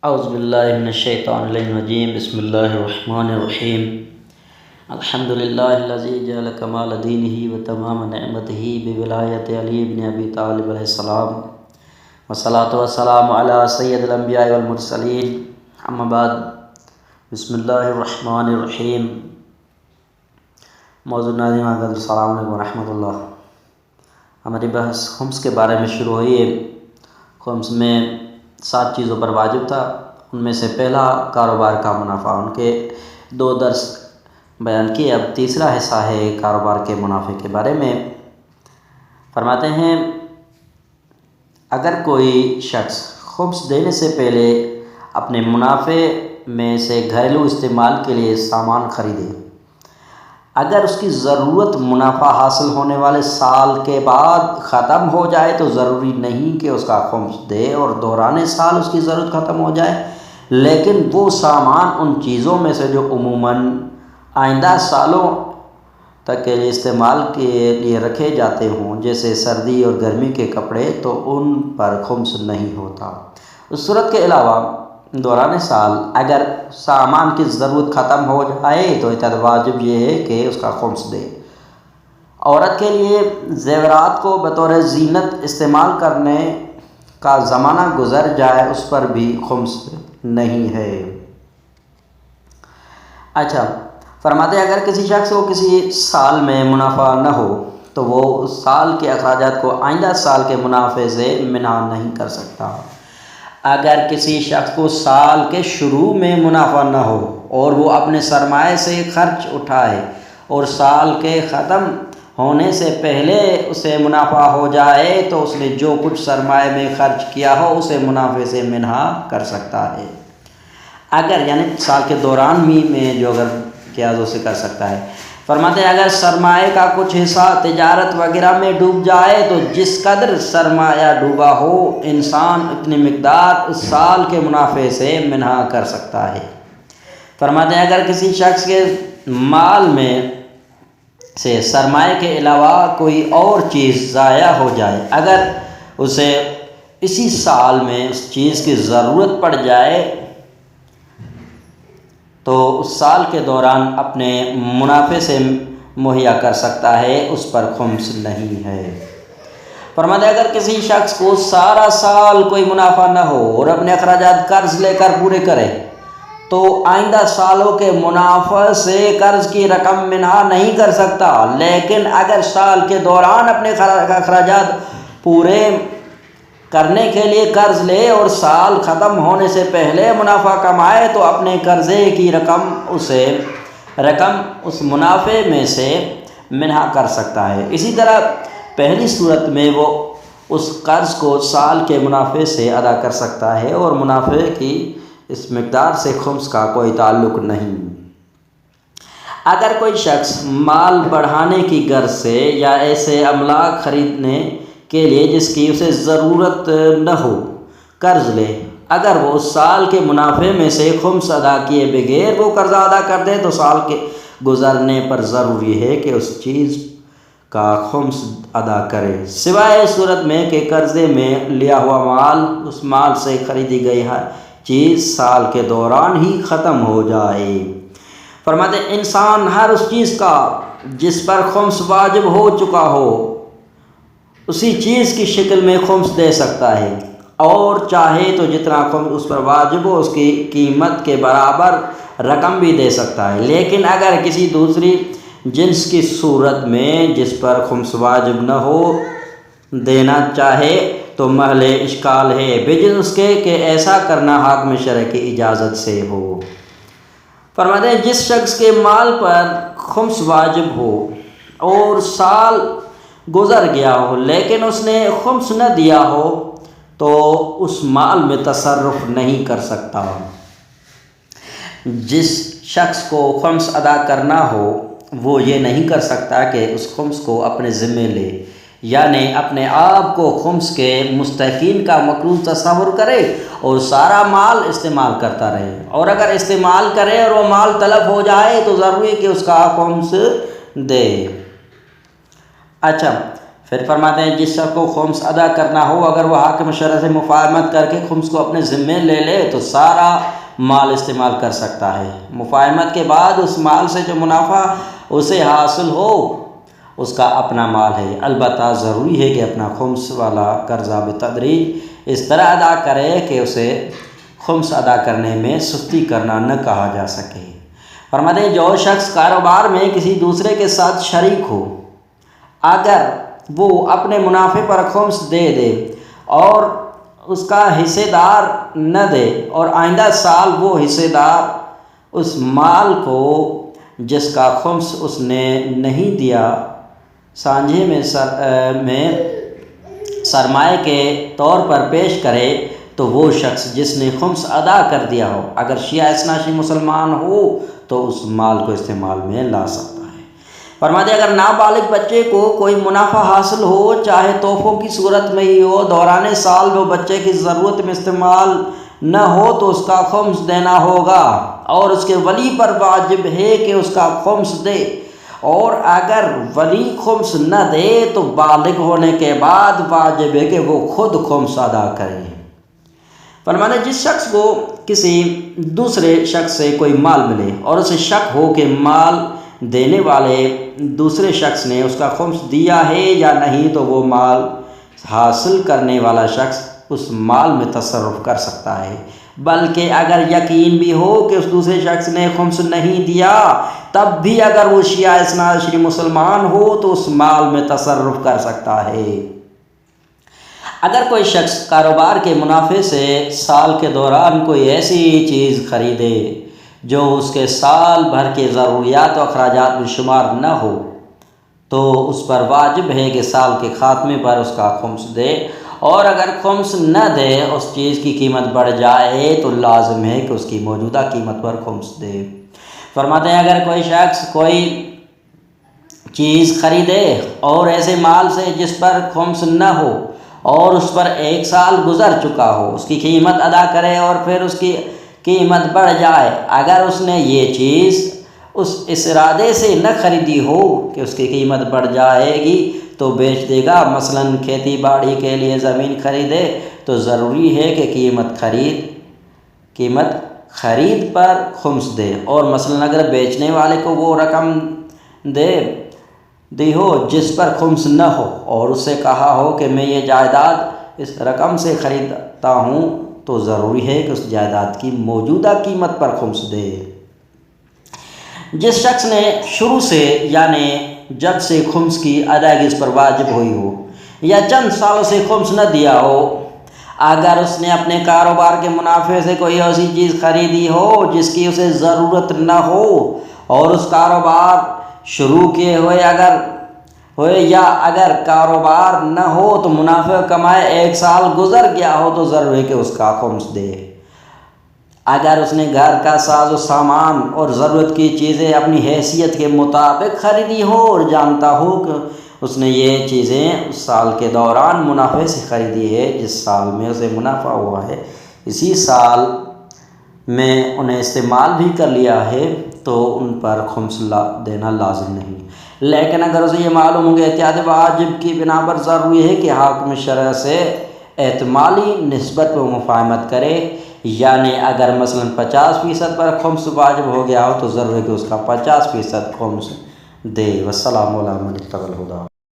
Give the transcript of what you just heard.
اعوذ باللہ من الشیطان الرجیم بسم اللہ الرحمن الرحیم الحمد للہ الذی جعل کمال دینہ و تمام نعمتہ بولایت علی بن ابی طالب علیہ السلام والصلاۃ والسلام علی سید الانبیاء والمرسلین اما بعد بسم اللہ الرحمن الرحیم۔ موضوع ناظرین السلام علیکم ورحمۃ اللہ۔ ہماری بحث خمس کے بارے میں شروع ہوئی ہے۔ خمس میں 7 چیزوں پر واجب تھا، ان میں سے پہلا کاروبار کا منافع، ان کے 2 درس بیان کیے۔ اب تیسرا حصہ ہے کاروبار کے منافع کے بارے میں۔ فرماتے ہیں اگر کوئی شخص خمس دینے سے پہلے اپنے منافع میں سے گھریلو استعمال کے لیے سامان خریدے، اگر اس کی ضرورت منافع حاصل ہونے والے سال کے بعد ختم ہو جائے تو ضروری نہیں کہ اس کا خمس دے، اور دوران سال اس کی ضرورت ختم ہو جائے، لیکن وہ سامان ان چیزوں میں سے جو عموماً آئندہ سالوں تک کے لیے استعمال کے لیے رکھے جاتے ہوں، جیسے سردی اور گرمی کے کپڑے، تو ان پر خمس نہیں ہوتا۔ اس صورت کے علاوہ دوران سال اگر سامان کی ضرورت ختم ہو جائے تو اتنا واجب یہ ہے کہ اس کا خمس دے۔ عورت کے لیے زیورات کو بطور زینت استعمال کرنے کا زمانہ گزر جائے، اس پر بھی خمس نہیں ہے۔ اچھا، فرماتے ہیں اگر کسی شخص کو کسی سال میں منافع نہ ہو تو وہ اس سال کے اخراجات کو آئندہ سال کے منافع سے منع نہیں کر سکتا۔ اگر کسی شخص کو سال کے شروع میں منافع نہ ہو اور وہ اپنے سرمایہ سے خرچ اٹھائے اور سال کے ختم ہونے سے پہلے اسے منافع ہو جائے تو اس نے جو کچھ سرمایہ میں خرچ کیا ہو اسے منافع سے منع کر سکتا ہے۔ اگر یعنی سال کے دوران میں جو اگر کیا تو اسے کر سکتا ہے۔ فرماتے ہیں اگر سرمایہ کا کچھ حصہ تجارت وغیرہ میں ڈوب جائے تو جس قدر سرمایہ ڈوبا ہو انسان اتنی مقدار اس سال کے منافع سے منع کر سکتا ہے۔ فرماتے ہیں اگر کسی شخص کے مال میں سے سرمایہ کے علاوہ کوئی اور چیز ضائع ہو جائے، اگر اسے اسی سال میں اس چیز کی ضرورت پڑ جائے تو اس سال کے دوران اپنے منافع سے مہیا کر سکتا ہے، اس پر خمس نہیں ہے۔ فرماتے ہیں اگر کسی شخص کو سارا سال کوئی منافع نہ ہو اور اپنے اخراجات قرض لے کر پورے کرے تو آئندہ سالوں کے منافع سے قرض کی رقم منع نہیں کر سکتا، لیکن اگر سال کے دوران اپنے اخراجات پورے کرنے کے لیے قرض لے اور سال ختم ہونے سے پہلے منافع کمائے تو اپنے قرضے کی رقم اس منافع میں سے منع کر سکتا ہے۔ اسی طرح پہلی صورت میں وہ اس قرض کو سال کے منافع سے ادا کر سکتا ہے اور منافع کی اس مقدار سے خمس کا کوئی تعلق نہیں۔ اگر کوئی شخص مال بڑھانے کی غرض سے یا ایسے املاک خریدنے کے لیے جس کی اسے ضرورت نہ ہو قرض لے، اگر وہ سال کے منافع میں سے خمس ادا کیے بغیر وہ قرضہ ادا کر دے تو سال کے گزرنے پر ضروری ہے کہ اس چیز کا خمس ادا کرے، سوائے اس صورت میں کہ قرضے میں لیا ہوا مال اس مال سے خریدی گئی چیز سال کے دوران ہی ختم ہو جائے۔ فرماتے ہیں انسان ہر اس چیز کا جس پر خمس واجب ہو چکا ہو اسی چیز کی شکل میں خمس دے سکتا ہے، اور چاہے تو جتنا خمس اس پر واجب ہو اس کی قیمت کے برابر رقم بھی دے سکتا ہے، لیکن اگر کسی دوسری جنس کی صورت میں جس پر خمس واجب نہ ہو دینا چاہے تو محل اشکال ہے، بجز اس کے کہ ایسا کرنا حاکم شرع کی اجازت سے ہو۔ فرماتے ہیں جس شخص کے مال پر خمس واجب ہو اور سال گزر گیا ہو لیکن اس نے خمس نہ دیا ہو تو اس مال میں تصرف نہیں کر سکتا۔ جس شخص کو خمس ادا کرنا ہو وہ یہ نہیں کر سکتا کہ اس خمس کو اپنے ذمے لے، یعنی اپنے آپ کو خمس کے مستحقین کا مقروض تصور کرے اور سارا مال استعمال کرتا رہے، اور اگر استعمال کرے اور وہ مال تلف ہو جائے تو ضروری ہے کہ اس کا خمس دے۔ اچھا، پھر فرماتے ہیں جس شخص کو خمس ادا کرنا ہو، اگر وہ حاکم شرع سے مفاہمت کر کے خمس کو اپنے ذمے لے لے تو سارا مال استعمال کر سکتا ہے۔ مفاہمت کے بعد اس مال سے جو منافع اسے حاصل ہو اس کا اپنا مال ہے، البتہ ضروری ہے کہ اپنا خمس والا قرضہ بتدریج اس طرح ادا کرے کہ اسے خمس ادا کرنے میں سستی کرنا نہ کہا جا سکے۔ فرماتے ہیں جو شخص کاروبار میں کسی دوسرے کے ساتھ شریک ہو، اگر وہ اپنے منافع پر خمس دے دے اور اس کا حصے دار نہ دے اور آئندہ سال وہ حصے دار اس مال کو جس کا خمس اس نے نہیں دیا سانجھے میں سرمایہ کے طور پر پیش کرے تو وہ شخص جس نے خمس ادا کر دیا ہو اگر شیعہ اثناشی مسلمان ہو تو اس مال کو استعمال میں لا سکتا ہے۔ فرماتے اگر نابالغ بچے کو کوئی منافع حاصل ہو، چاہے تحفوں کی صورت میں ہی ہو، دوران سال وہ بچے کی ضرورت میں استعمال نہ ہو تو اس کا خمس دینا ہوگا اور اس کے ولی پر واجب ہے کہ اس کا خمس دے، اور اگر ولی خمس نہ دے تو بالغ ہونے کے بعد واجب ہے کہ وہ خود خمس ادا کرے۔ فرماتے جس شخص کو کسی دوسرے شخص سے کوئی مال ملے اور اسے شک ہو کہ مال دینے والے دوسرے شخص نے اس کا خمس دیا ہے یا نہیں تو وہ مال حاصل کرنے والا شخص اس مال میں تصرف کر سکتا ہے، بلکہ اگر یقین بھی ہو کہ اس دوسرے شخص نے خمس نہیں دیا تب بھی اگر وہ شیعہ اثناشری مسلمان ہو تو اس مال میں تصرف کر سکتا ہے۔ اگر کوئی شخص کاروبار کے منافع سے سال کے دوران کوئی ایسی چیز خریدے جو اس کے سال بھر کے ضروریات و اخراجات میں شمار نہ ہو تو اس پر واجب ہے کہ سال کے خاتمے پر اس کا خمس دے، اور اگر خمس نہ دے اس چیز کی قیمت بڑھ جائے تو لازم ہے کہ اس کی موجودہ قیمت پر خمس دے۔ فرماتے ہیں اگر کوئی شخص کوئی چیز خریدے اور ایسے مال سے جس پر خمس نہ ہو اور اس پر 1 سال گزر چکا ہو، اس کی قیمت ادا کرے اور پھر اس کی قیمت بڑھ جائے، اگر اس نے یہ چیز اس ارادے سے نہ خریدی ہو کہ اس کی قیمت بڑھ جائے گی تو بیچ دے گا۔ مثلاً کھیتی باڑی کے لیے زمین خریدے تو ضروری ہے کہ قیمت خرید پر خمس دے، اور مثلاً اگر بیچنے والے کو وہ رقم دی ہو جس پر خمس نہ ہو اور اس سے کہا ہو کہ میں یہ جائیداد اس رقم سے خریدتا ہوں تو ضروری ہے کہ اس جائیداد کی موجودہ قیمت پر خمس دے۔ جس شخص نے شروع سے یعنی جب سے خمس کی ادائیگی اس پر واجب ہوئی ہو یا چند سالوں سے خمس نہ دیا ہو، اگر اس نے اپنے کاروبار کے منافع سے کوئی ایسی چیز خریدی ہو جس کی اسے ضرورت نہ ہو اور اس کاروبار شروع کیے ہوئے یا اگر کاروبار نہ ہو تو منافع کمائے 1 سال گزر گیا ہو تو ضرور ہے کہ اس کا خمس دے۔ اگر اس نے گھر کا ساز و سامان اور ضرورت کی چیزیں اپنی حیثیت کے مطابق خریدی ہو اور جانتا ہو کہ اس نے یہ چیزیں اس سال کے دوران منافع سے خریدی ہے، جس سال میں اسے منافع ہوا ہے اسی سال میں انہیں استعمال بھی کر لیا ہے تو ان پر خمس دینا لازم نہیں، لیکن اگر اسے یہ معلوم ہو کہ احتیاط واجب کی بنا پر ضروری ہے کہ حاکم شرع سے احتمالی نسبت پر مفاہمت کرے، یعنی اگر مثلاً 50% پر خمس واجب ہو گیا ہو تو ضرور ہے کہ اس کا 50% خمس دے۔ والسلام علیکم ورحمۃ اللہ۔